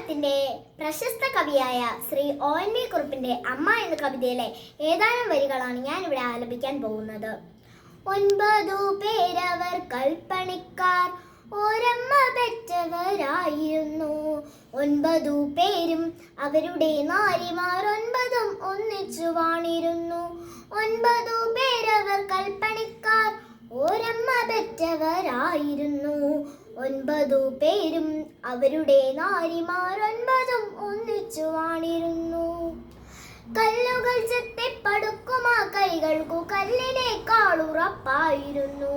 മലയാളത്തിന്റെ പ്രശസ്ത കവിയായ ശ്രീ ONV കുറുപ്പിന്റെ അമ്മ എന്ന കവിതയിലെ ഏതാനും വരികളാണ് ഞാൻ ഇവിടെ ആലപിക്കാൻ പോകുന്നത്. 9 പേരവർ കൽപ്പണിക്കാർ ഒരമ്മ പെറ്റവരായിരുന്നു. 9 പേരും അവരുടെ നാരിമാർ 9ഉം ഒന്നിച്ചു വാണിരുന്നു. 9 പേരവർ കൽപ്പണിക്കാർ ഒരമ്മ പെറ്റവരായിരുന്നു. 9 പേരും അവരുടെ നാരിമാർ 9ഉം ഒന്നിച്ചു വാണിരുന്നു. കല്ലുകൾ ചെത്തിപ്പടുക്കുമാ കൈകൾക്കു കല്ലിനേക്കാൾ ഉറപ്പായിരുന്നു.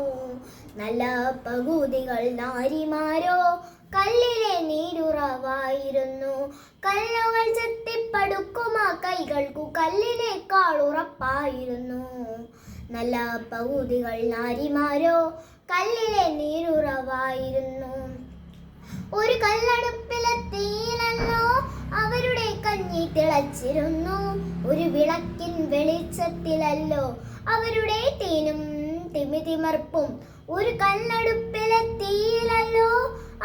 നല്ല പകുതികൾ നാരിമാരോ കല്ലിലെ നീരുറവായിരുന്നു. കല്ലുകൾ ചെത്തിപ്പടുക്കുമാ കൈകൾക്കു കല്ലിനേക്കാൾ ഉറപ്പായിരുന്നു. നല്ല പകുതികൾ നാരിമാരോ കല്ലിലെ നീരുറവായിരുന്നു. ഒരു കല്ലടുപ്പിലെ തീയിലല്ലോ അവരുടെ കഞ്ഞി തിളച്ചിരുന്നു. ഒരു വിളക്കിൻ വെളിച്ചത്തിലല്ലോ അവരുടെ തേനും തിമിതിമർപ്പും. ഒരു കല്ലടുപ്പിലെ തീയിലല്ലോ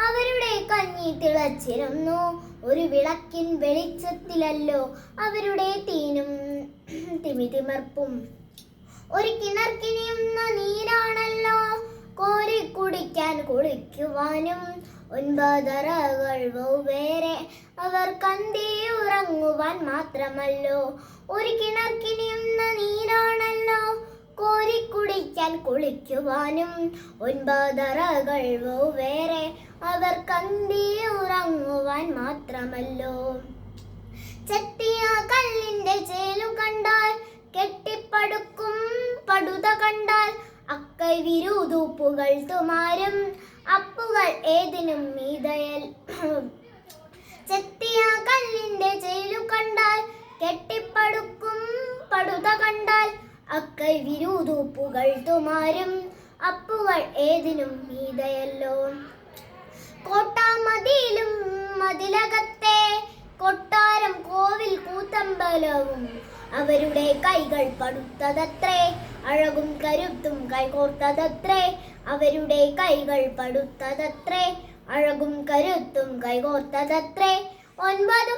അവരുടെ കഞ്ഞി തിളച്ചിരുന്നു. ഒരു വിളക്കിൻ വെളിച്ചത്തിലല്ലോ അവരുടെ തീനും തിമിതിമർപ്പും. ഒരു കിണർക്കിനിയുന്ന നീരാണല്ലോ കോരി കുടിക്കാൻ കുളിക്കുവാനും. 9 അറകൾ വേറെ അവർ കന്തിയുറങ്ങുവാൻ മാത്രമല്ലോ. ഒരു കിണർക്കിനിയുന്ന നീരാണല്ലോ കോരി കുടിക്കാൻ കുളിക്കുവാനും. 9 അറകൾ വേറെ അവർ കന്തിയുറങ്ങുവാൻ മാത്രമല്ലോ. ചെത്തിയ കല്ലിന്റെ ചേലു കണ്ടാൽ കെട്ടിപ്പടുക്കും പടുത കണ്ടാൽ അക്കൈ വിരുദൂപ്പുകൾ തുമാരും അപ്പുകൾ ഏതിനും മീതയൽ. ചെത്തിയ കല്ലിന്റെ ചേലു കണ്ടാൽ കെട്ടിപ്പടുക്കും പടുത കണ്ടാൽ അക്കൈ വിരുദൂപ്പുകൾ തുമാരും അപ്പുകൾ ഏതിനും മീതയല്ലോ. കോട്ടാമതിയിലും മതിലകത്തെ കൊട്ടാരം കോവിൽ കൂത്തമ്പലവും അവരുടെ കൈകൾ പടുത്തതത്രേ. അഴകും കരുത്തും കൈകോർത്തതത്രേ. അവരുടെ കൈകൾ പടുത്തതത്രേ. അഴകും കരുത്തും കൈകോർത്തതത്രേ. 9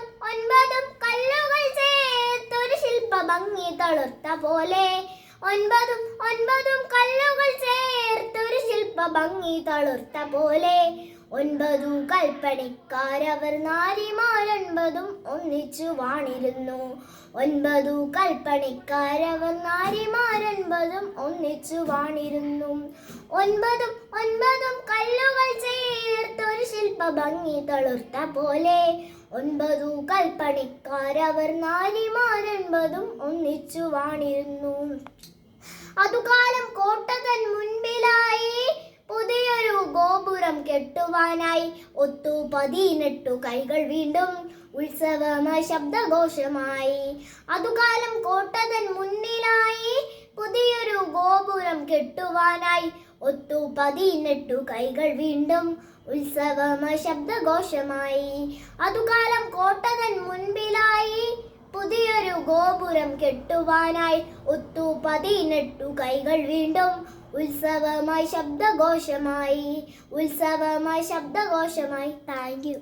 കല്ലുകൾ ചേർത്തൊരു ശില്പ ഭംഗി തളുർത്ത പോലെ. 9 കല്ലുകൾ ചേർത്തൊരു ശില്പ ഭംഗി തളുർത്ത പോലെ. 9 കൽപ്പണിക്കാരവർ നാരിമാർ 9ഉം ഒന്നിച്ചു വാണിരുന്നു. 9 കൽപ്പണിക്കാരവർ നാരിമാർ 9ഉം ഒന്നിച്ചു വാണിരുന്നു. 9 കല്ലുകൾ ചേർത്തൊരു ശില്പ ഭംഗി തളുർത്ത പോലെ. 9 കൽപ്പണിക്കാരവർ നാരിമാർ 9ഉം ഒന്നിച്ചു വാണിരുന്നു. അതുകാലം കോട്ടതൻ മുൻപിലായി പുതിയൊരു ഗോപുരം കെട്ടുവാനായി. 18 കൈകൾ വീണ്ടും ഉത്സവമായ ശബ്ദഘോഷമായി. അതുകാലം കോട്ടതൻ മുന്നിലായി പുതിയൊരു ഗോപുരം കെട്ടുവാനായി. 18 കൈകൾ വീണ്ടും ഉത്സവമായ ശബ്ദഘോഷമായി. അതുകാലം കോട്ടതൻ മുൻപിലായി പുതിയൊരു ഗോപുരം കെട്ടുവാനായി. 18 കൈകൾ വീണ്ടും ഉത്സവമായി ശബ്ദഘോഷമായി. ഉത്സവമായി ശബ്ദഘോഷമായി. Thank you.